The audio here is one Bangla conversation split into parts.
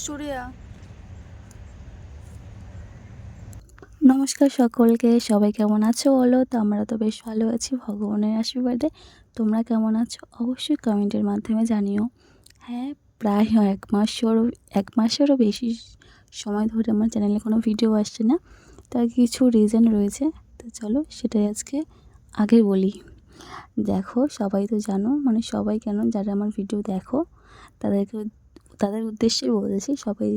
সুরিয়া। নমস্কার সকলকে, সবাই কেমন আছো বলো? তো আমরা তো বেশ ভালো আছি ভগবানের আশীর্বাদে। তোমরা কেমন আছো অবশ্যই কমেন্টের মাধ্যমে জানিও। হ্যাঁ, প্রায় 1 মাসেরও বেশি সময় ধরে আমার চ্যানেলে কোনো ভিডিও আসছে না। তার কিছু রিজন রয়েছে, তো চলো সেটাই আজকে আগে বলি। দেখো, সবাই তো জানো, মানে সবাই কেন, যারা আমার ভিডিও দেখো তাদের উদ্দেশ্যে বলেছি, সবাই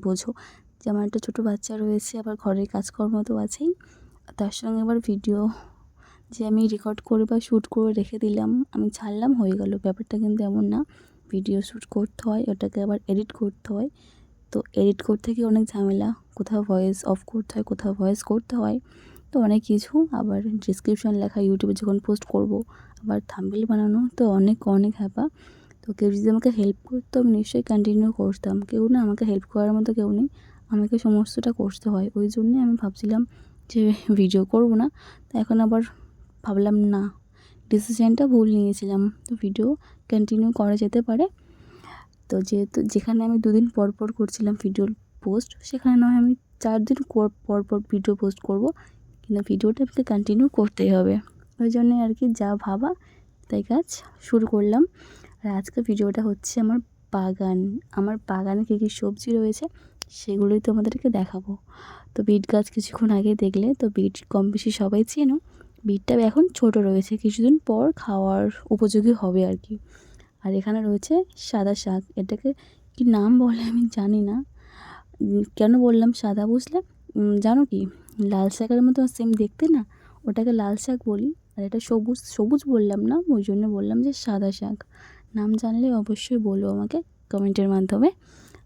বোঝো যে আমার একটা ছোটো বাচ্চা রয়েছে, আবার ঘরের কাজকর্ম তো আছেই, তার সঙ্গে আবার ভিডিও যে আমি রেকর্ড করে বা শ্যুট করে রেখে দিলাম, আমি ছাড়লাম, হয়ে গেল। ব্যাপারটা কিন্তু এমন না। ভিডিও শ্যুট করতে হয়, ওটাকে আবার এডিট করতে হয়। তো এডিট করতে গিয়ে অনেক ঝামেলা, কোথাও ভয়েস অফ করতে হয়, কোথাও ভয়েস করতে হয়, তো অনেক কিছু। আবার ডেসক্রিপশন লেখা, ইউটিউবে যখন পোস্ট করব, আবার থাম্বনেল বানানো, তো অনেক হ্যাপা। তো কেউ যদি আমাকে হেল্প করতো আমি নিশ্চয়ই কন্টিনিউ করতাম। কেউ না, আমাকে হেল্প করার মতো কেউ নেই, আমাকে সমস্তটা করতে হয়। ওই জন্যে আমি ভাবছিলাম যে ভিডিও করব না। তো এখন আবার ভাবলাম না, ডিসিশানটা ভুল নিয়েছিলাম। তো ভিডিও কন্টিনিউ করা যেতে পারে। তো যেহেতু যেখানে আমি 2 দিন পর পর করছিলাম ভিডিও পোস্ট, সেখানে নয় আমি 4 দিন পর পর ভিডিও পোস্ট করব, কিন্তু ভিডিওটা আমাকে কন্টিনিউ করতেই হবে। ওই জন্যে আর কি, যা ভাবা তাই কাজ শুরু করলাম। আর আজকের ভিডিওটা হচ্ছে আমার বাগানে কী কী সবজি রয়েছে সেগুলোই তোমাদেরকে দেখাবো। তো বিট গাছ কিছুক্ষণ আগে দেখলে, তো বিট কম বেশি সবাই চেনো। বিটটা এখন ছোট রয়েছে, কিছুদিন পর খাওয়ার উপযোগী হবে আর কি। আর এখানে রয়েছে সাদা শাক, এটাকে কি নাম বলে আমি জানি না। কেন বললাম সাদা বুঝলে? জানো কি, লাল শাকের মতো সেম দেখতে না, ওটাকে লাল শাক বলি। আর এটা সবুজ সবুজ বললাম না, ওই জন্য বললাম যে সাদা শাক। নাম জানলে অবশ্যই বলো আমাকে কমেন্টের মাধ্যমে।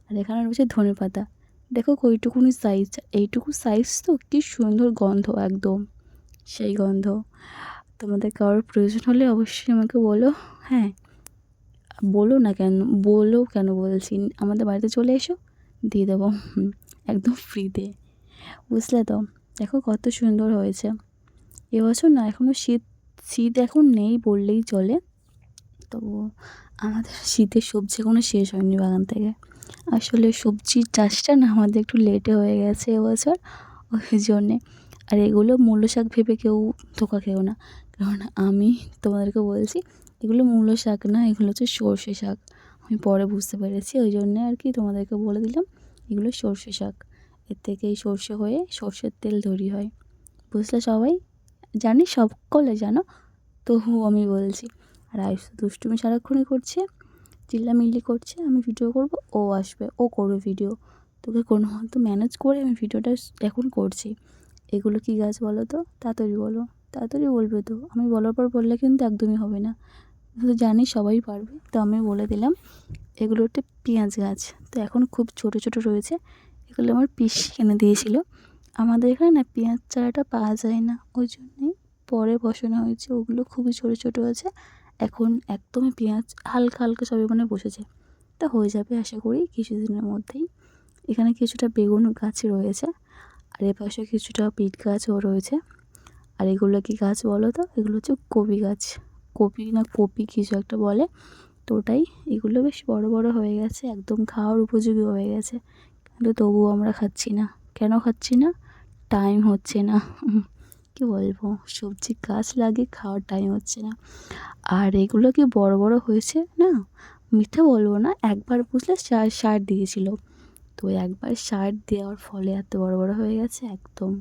আর এখানে রয়েছে ধনেপাতা, দেখো কইটুকুনি সাইজ, এইটুকু সাইজ, তো কি সুন্দর গন্ধ, একদম সেই গন্ধ। তোমাদের কারোর প্রয়োজন হলে অবশ্যই আমাকে বলো। হ্যাঁ, বলো কেন বলছি, আমাদের বাড়িতে চলে এসো, দিয়ে দেবো একদম ফ্রিতে, বুঝলে তো? দেখো কত সুন্দর হয়েছে। এবছর না, এখনও শীত শীত এখন নেই বললেই চলে। তো আমাদের শীতের সবজি এখনও শেষ হয়নি বাগান থেকে। আসলে সবজির চাষটা না আমাদের একটু লেটে হয়ে গেছে এবছর, ওই জন্যে। আর এগুলো মূলো শাক ভেবে কেউ ধোকা খেও না, কারণ আমি তোমাদেরকে বলছি এগুলো মূলো শাক না, এগুলো হচ্ছে সর্ষে শাক। আমি পরে বুঝতে পেরেছি, ওই জন্যে আর কি তোমাদেরকে বলে দিলাম এগুলো সর্ষে শাক। এর থেকেই সর্ষে হয়ে সর্ষের তেল তৈরি হয়, বুঝলে সবাই? জানি, সকলে জানো, তবুও আমি বলছি। আর আয়ুষ তো দুষ্টুমি সারাক্ষণই করছে, চিল্লামিল্লি করছে, আমি ভিডিও করব, ও আসবে, ও করবে ভিডিও। তোকে কোনো মতো ম্যানেজ করে আমি ভিডিওটা এখন করছি। এগুলো কী গাছ বলো তো? তাড়াতাড়ি বলো, তাড়াতাড়ি বলবে তো, আমি বলার পর বললে কিন্তু একদমই হবে না। তো জানি সবাই পারবে, তো আমি বলে দিলাম এগুলো একটা পেঁয়াজ গাছ। তো এখন খুব ছোট ছোট রয়েছে, এগুলো আমার পিসি এনে দিয়েছিল। আমাদের এখানে না পেঁয়াজ চারাটা পাওয়া যায় না, ওই জন্যেই পরে বসানো হয়েছে। ওগুলো খুবই ছোট ছোট আছে, এখন একদমই পেঁয়াজ হালকা হালকা সবে মানে বসেছে। তা হয়ে যাবে আশা করি কিছুদিনের মধ্যেই। এখানে কিছুটা বেগুন গাছ রয়েছে, আর এপাশে কিছুটা বিট গাছও রয়েছে। আর এগুলো কী গাছ বলো তো? এগুলো হচ্ছে কপি গাছ, কপি না কপি কিছু একটা বলে। তো ওটাই, এগুলো বেশ বড় বড় হয়ে গেছে, একদম খাওয়ার উপযোগী হয়ে গেছে, কিন্তু তবুও আমরা খাচ্ছি না। কেন খাচ্ছি না? টাইম হচ্ছে না। কী বলবো, সবজি গাছ লাগিয়ে খাওয়ার টাইম হচ্ছে না। আর এগুলো কি বড় বড় হয়েছে না, মিথ্যে বলবো না, একবার বুঝলে সার দিয়েছিল, তো একবার সার দেওয়ার ফলে এত বড় বড় হয়ে গেছে একদম।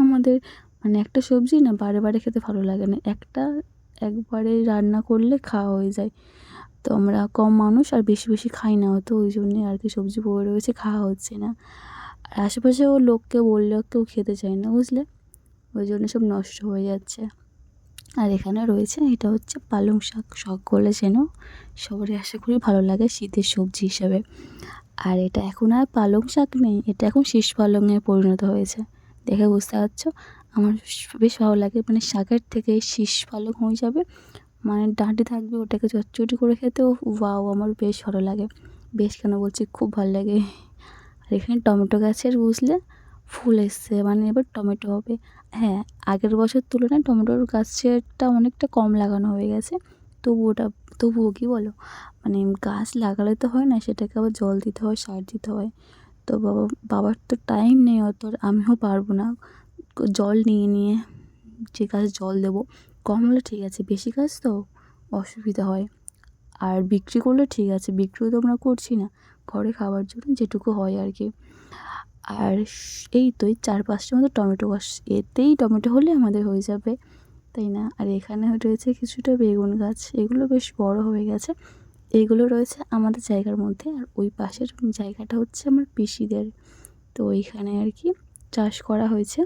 আমাদের মানে একটা সবজি না বারে বারে খেতে ভালো লাগে না, একবারে রান্না করলে খাওয়া হয়ে যায়। তো আমরা কম মানুষ আর বেশি বেশি খাই না, তো ওই জন্যে আর কি সবজি পড়ে রয়েছে, খাওয়া হচ্ছে না। আর আশেপাশেও লোককে বললেও কেউ খেতে চায় না, বুঝলে? ওই জন্য সব নষ্ট হয়ে যাচ্ছে। আর এখানে রয়েছে, এটা হচ্ছে পালং শাক, সকলে চেনো, সবারই আশা করি ভালো লাগে শীতের সবজি হিসাবে। আর এটা এখন আর পালং শাক নেই, এটা এখন শীষ পালংয়ে পরিণত হয়েছে। দেখে বুঝতে পারছো, আমার বেশ ভালো লাগে, মানে শাকের থেকে শীষ পালং হয়ে যাবে, মানে ডাঁটি থাকবে, ওটাকে চচ্চড়ি করে খেতেও ওয়াও, আমার বেশ ভালো লাগে। বেশ কেন বলছি, খুব ভালো লাগে। আর এখানে টমেটো গাছের বুঝলে ফুল এসছে, মানে এবার টমেটো হবে। হ্যাঁ, আগের বছর তুলনায় টমেটোর গাছেরটা অনেকটা কম লাগানো হয়ে গেছে, তবুও কী বলো, মানে গাছ লাগালে তো হয় না, সেটাকে আবার জল দিতে হয়, সার দিতে হয়। তো বাবার তো টাইম নেই অত, আর আমিও পারবো না জল নিয়ে যে গাছ জল দেবো। কম হলে ঠিক আছে, বেশি গাছ তো অসুবিধা হয়। আর বিক্রি করলে ঠিক আছে, বিক্রিও তো আমরা করছি না, ঘরে খাবার জন্য যেটুকু হয় আর কি। আর এই তো এই 4-5টা মতো টমেটো গাছ, এতেই টমেটো হলে আমাদের হয়ে যাবে, তাই না? আর এখানে রয়েছে কিছুটা বেগুন গাছ, এগুলো বেশ বড় হয়ে গেছে। এইগুলো রয়েছে আমাদের জায়গার মধ্যে, আর ওই পাশের জায়গাটা হচ্ছে আমার পিসিদের। তো ওইখানে আর কি চাষ করা হয়েছে।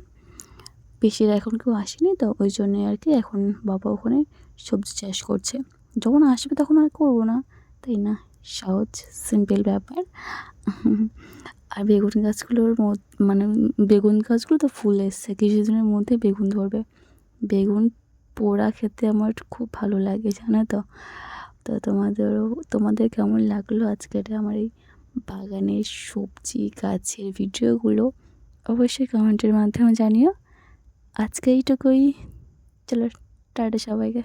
পিসিরা এখন কেউ আসেনি, তো ওই জন্যে আর কি এখন বাবা ওখানে সবজি চাষ করছে। যখন আসবে তখন আর করবো না, তাই না? সহজ সিম্পল ব্যাপার। আর বেগুন গাছগুলোর মানে বেগুন গাছগুলো তো ফুল এসছে, কিছুদিনের মধ্যে বেগুন ধরবে। বেগুন পোড়া খেতে আমার খুব ভালো লাগে, জানো তো? তো তোমাদের কেমন লাগলো আজকের আমার এই বাগানের সবজি গাছের ভিডিওগুলো, অবশ্যই কমেন্টের মাধ্যমে জানিও। আজকে এইটুকুই, চলো টাটা সবাইকে।